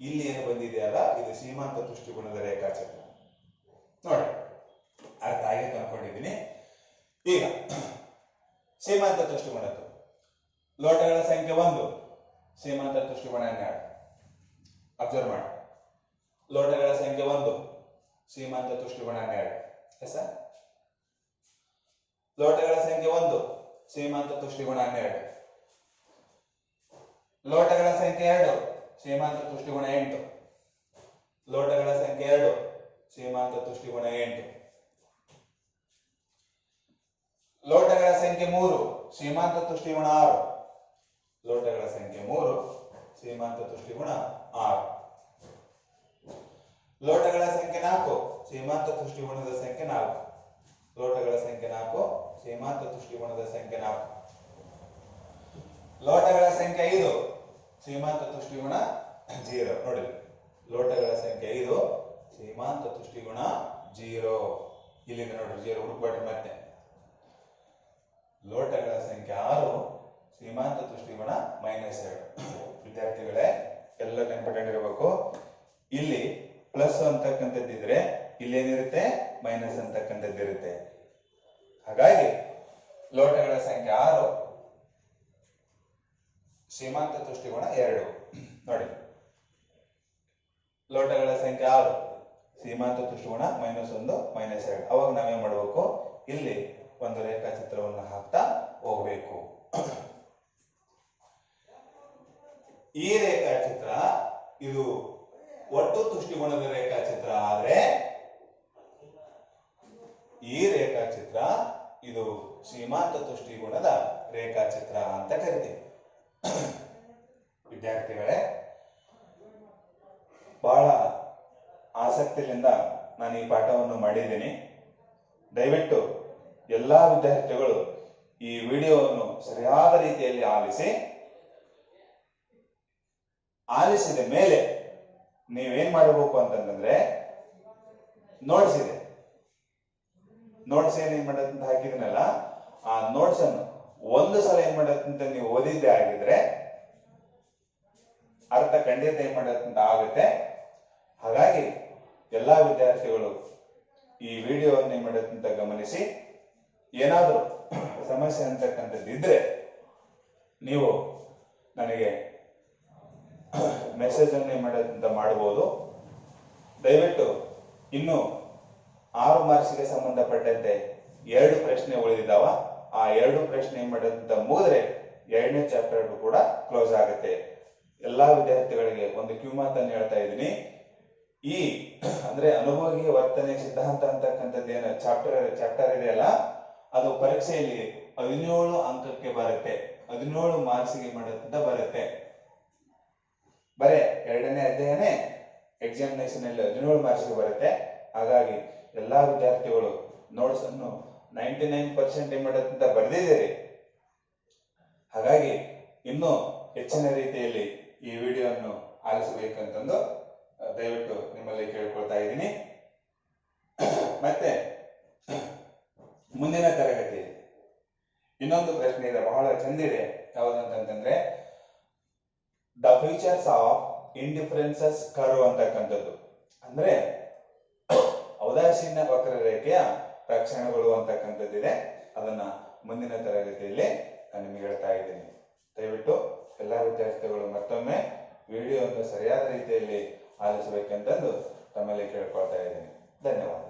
Speaker 1: ಇಲ್ಲಿ ಏನು ಬಂದಿದೆಯಲ್ಲ ಇದು ಸೀಮಾಂತ ತುಷ್ಟಿಗುಣದ ರೇಖಾಚಿತ್ರ. ನೋಡಿ ಅರ್ಥ ಆಗಿದೆ ಅನ್ಕೊಂಡಿದ್ದೀನಿ. ಈಗ ಸೀಮಾಂತ ತುಷ್ಟಿಗುಣದ್ದು ಲೋಟಗಳ ಸಂಖ್ಯೆ 1, ಸೀಮಾಂತ ತುಷ್ಟಿಗುಣ 12. ಅಬ್ಸರ್ವ್ ಮಾಡಿ. ಲೋಟಗಳ ಸಂಖ್ಯೆ 1, ಸೀಮಾಂತ ತುಷ್ಟಿಗುಣ 12. ಎಸ ಲೋಟಗಳ ಸಂಖ್ಯೆ 1, ಸೀಮಾಂತ ತುಷ್ಟಿಗುಣ 12. ಲೋಟಗಳ ಸಂಖ್ಯೆ 2, ಸೀಮಾಂತ ತುಷ್ಟಿಗುಣ 8. ಲೋಟಗಳ ಸಂಖ್ಯೆ 2, ಸೀಮಾಂತ ತುಷ್ಟಿಗುಣ 8. ಲೋಟಗಳ ಸಂಖ್ಯೆ 3, ಸೀಮಾಂತ ತುಷ್ಟಿಗುಣ 6. ಲೋಟಗಳ ಸಂಖ್ಯೆ 3, ಸೀಮಾಂತ ತುಷ್ಟಿಗುಣ 6. ಲೋಟಗಳ ಸಂಖ್ಯೆ 4, ಸೀಮಾಂತ ತುಷ್ಟಿಗುಣದ ಸಂಖ್ಯೆ 4. ಲೋಟಗಳ ಸಂಖ್ಯೆ 4, ಸೀಮಾಂತ ತುಷ್ಟಿಗುಣದ ಸಂಖ್ಯೆ 4. ಲೋಟಗಳ ಸಂಖ್ಯೆ 5, ಸೀಮಾಂತ ತುಷ್ಟಿಗುಣ 0. ನೋಡಿ, ಲೋಟಗಳ ಸಂಖ್ಯೆ 5, ಸೀಮಾಂತ ತುಷ್ಟಿಗುಣ 0. ಇಲ್ಲಿಂದ ನೋಡ್ರಿ 0 ಹುಡುಕ್ಬೇಡ್ರಿ ಮತ್ತೆ. ಲೋಟಗಳ ಸಂಖ್ಯೆ 6, ಸೀಮಾಂತ ತುಷ್ಟಿಗುಣ -2. ವಿದ್ಯಾರ್ಥಿಗಳೇ ಎಲ್ಲ ನೆನಪಿಟ್ಟುಕೊಂಡಿರಬೇಕು. ಇಲ್ಲಿ ಪ್ಲಸ್ ಅಂತಕ್ಕಂಥದ್ದಿದ್ರೆ ಇಲ್ಲೇನಿರುತ್ತೆ ಮೈನಸ್ ಅಂತಕ್ಕಂಥದ್ದಿರುತ್ತೆ. ಹಾಗಾಗಿ ಲೋಟಗಳ ಸಂಖ್ಯೆ 6, ಸೀಮಾಂತ ತುಷ್ಟಿಗುಣ 2. ನೋಡಿ, ಲೋಟಗಳ ಸಂಖ್ಯೆ 6, ಸೀಮಾಂತ ತುಷ್ಟಿಗುಣ -1 -2. ಅವಾಗ ನಾವೇನ್ ಮಾಡಬೇಕು, ಇಲ್ಲಿ ಒಂದು ರೇಖಾಚಿತ್ರವನ್ನು ಹಾಕ್ತಾ ಹೋಗ್ಬೇಕು. ಈ ರೇಖಾಚಿತ್ರ ಇದು ಒಟ್ಟು ತುಷ್ಟಿಗುಣದ ರೇಖಾಚಿತ್ರ ಆದ್ರೆ ಈ ರೇಖಾಚಿತ್ರ ಇದು ಸೀಮಾಂತ ತುಷ್ಟಿಗುಣದ ರೇಖಾಚಿತ್ರ ಅಂತ ಕರಿತೀವಿ. ವಿದ್ಯಾರ್ಥಿಗಳೇ, ಬಹಳ ಆಸಕ್ತಿಯಿಂದ ನಾನು ಈ ಪಾಠವನ್ನು ಮಾಡಿದ್ದೀನಿ. ದಯವಿಟ್ಟು ಎಲ್ಲಾ ವಿದ್ಯಾರ್ಥಿಗಳು ಈ ವಿಡಿಯೋವನ್ನು ಸರಿಯಾದ ರೀತಿಯಲ್ಲಿ ಆಲಿಸಿದ ಮೇಲೆ ನೀವೇನ್ ಮಾಡಬೇಕು ಅಂತಂದ್ರೆ, ನೋಟ್ಸ್ ಇದೆ, ನೋಟ್ಸ್ ಏನ್ ಮಾಡತ್ತಂತ ಹಾಕಿದ್ನಲ್ಲ, ಆ ನೋಟ್ಸ್ ಅನ್ನು ಒಂದು ಸಲ ಏನ್ ಮಾಡತ್ತಂತ ನೀವು ಓದಿದ್ದೇ ಆಗಿದ್ರೆ ಅರ್ಥ ಖಂಡಿತ ಏನ್ ಮಾಡತ್ತಂತ ಆಗುತ್ತೆ. ಹಾಗಾಗಿ ಎಲ್ಲಾ ವಿದ್ಯಾರ್ಥಿಗಳು ಈ ವಿಡಿಯೋವನ್ನು ಏನ್ ಮಾಡತ್ತಂತ ಗಮನಿಸಿ, ಏನಾದರೂ ಸಮಸ್ಯೆ ಅಂತಕ್ಕಂಥದ್ದಿದ್ರೆ ನೀವು ನನಗೆ ಮೆಸೇಜ್ ಅನ್ನು ಏನ್ ಮಾಡತ್ತಂತ ಮಾಡಬಹುದು. ದಯವಿಟ್ಟು ಇನ್ನು 6 ಮಾರ್ಕ್ಸ್ಗೆ ಸಂಬಂಧಪಟ್ಟಂತೆ 2 ಪ್ರಶ್ನೆ ಉಳಿದಿದ್ದಾವ. ಆ 2 ಪ್ರಶ್ನೆ ಏನ್ ಮಾಡತ್ತಂತ ಮುಗಿದ್ರೆ 2ನೇ ಚಾಪ್ಟರ್ ಕೂಡ ಕ್ಲೋಸ್ ಆಗುತ್ತೆ. ಎಲ್ಲಾ ವಿದ್ಯಾರ್ಥಿಗಳಿಗೆ ಒಂದು ಕ್ಯೂ ಮಾತನ್ನು ಹೇಳ್ತಾ ಇದ್ದೀನಿ. ಈ ಅಂದ್ರೆ ಅನುಭವಿ ವರ್ತನೆ ಸಿದ್ಧಾಂತ ಅಂತಕ್ಕಂಥದ್ದು ಏನು ಚಾಪ್ಟರ್ ಇದೆಯಲ್ಲ, ಅದು ಪರೀಕ್ಷೆಯಲ್ಲಿ 17 ಅಂಕಕ್ಕೆ ಬರುತ್ತೆ, 17 ಮಾರ್ಕ್ಸ್ಗೆ ಮಾಡತ್ತಂತ ಬರುತ್ತೆ. ಬರೇ 2ನೇ ಅಧ್ಯಾಯನೇ ಎಕ್ಸಾಮಿನೇಷನ್ ಅಲ್ಲಿ 17 ಮಾರ್ಕ್ಸ್ಗೆ ಬರುತ್ತೆ. ಹಾಗಾಗಿ ಎಲ್ಲಾ ವಿದ್ಯಾರ್ಥಿಗಳು ನೋಟ್ಸ್ ಅನ್ನು 99% ಏನ್ ಮಾಡತ್ತಂತ ಬರೆದಿದ್ದೀರಿ. ಹಾಗಾಗಿ ಇನ್ನೂ ಹೆಚ್ಚಿನ ರೀತಿಯಲ್ಲಿ ಈ ವಿಡಿಯೋವನ್ನು ಆಲಿಸಬೇಕಂತಂದು ದಯವಿಟ್ಟು ನಿಮ್ಮಲ್ಲಿ ಕೇಳ್ಕೊಳ್ತಾ ಇದ್ದೀನಿ. ಮತ್ತೆ ಮುಂದಿನ ತರಗತಿ ಇನ್ನೊಂದು ಪ್ರಶ್ನೆ ಇದೆ, ಬಹಳ ಚಂದಿದೆ. ಯಾವುದಂತಂದ್ರೆ ದ ಫೀಚರ್ಸ್ ಆಫ್ ಇಂಡಿಫರೆನ್ಸಸ್ ಕರ್ವ್ ಅಂತಕ್ಕಂಥದ್ದು. ಅಂದ್ರೆ ಔದಾಸೀನ್ಯ ವಕ್ರರೇಖೆಯ ಲಕ್ಷಣಗಳು ಅಂತಕ್ಕಂಥದ್ದಿದೆ. ಅದನ್ನ ಮುಂದಿನ ತರಗತಿಯಲ್ಲಿ ನಾನು ನಿಮಗೆ ಹೇಳ್ತಾ ಇದ್ದೀನಿ. ದಯವಿಟ್ಟು ಎಲ್ಲಾ ವಿದ್ಯಾರ್ಥಿಗಳು ಮತ್ತೊಮ್ಮೆ ವಿಡಿಯೋವನ್ನು ಸರಿಯಾದ ರೀತಿಯಲ್ಲಿ ಆಲಿಸಬೇಕೆಂತಂದು ತಮ್ಮಲ್ಲಿ ಕೇಳ್ಕೊಳ್ತಾ ಇದ್ದೀನಿ. ಧನ್ಯವಾದ.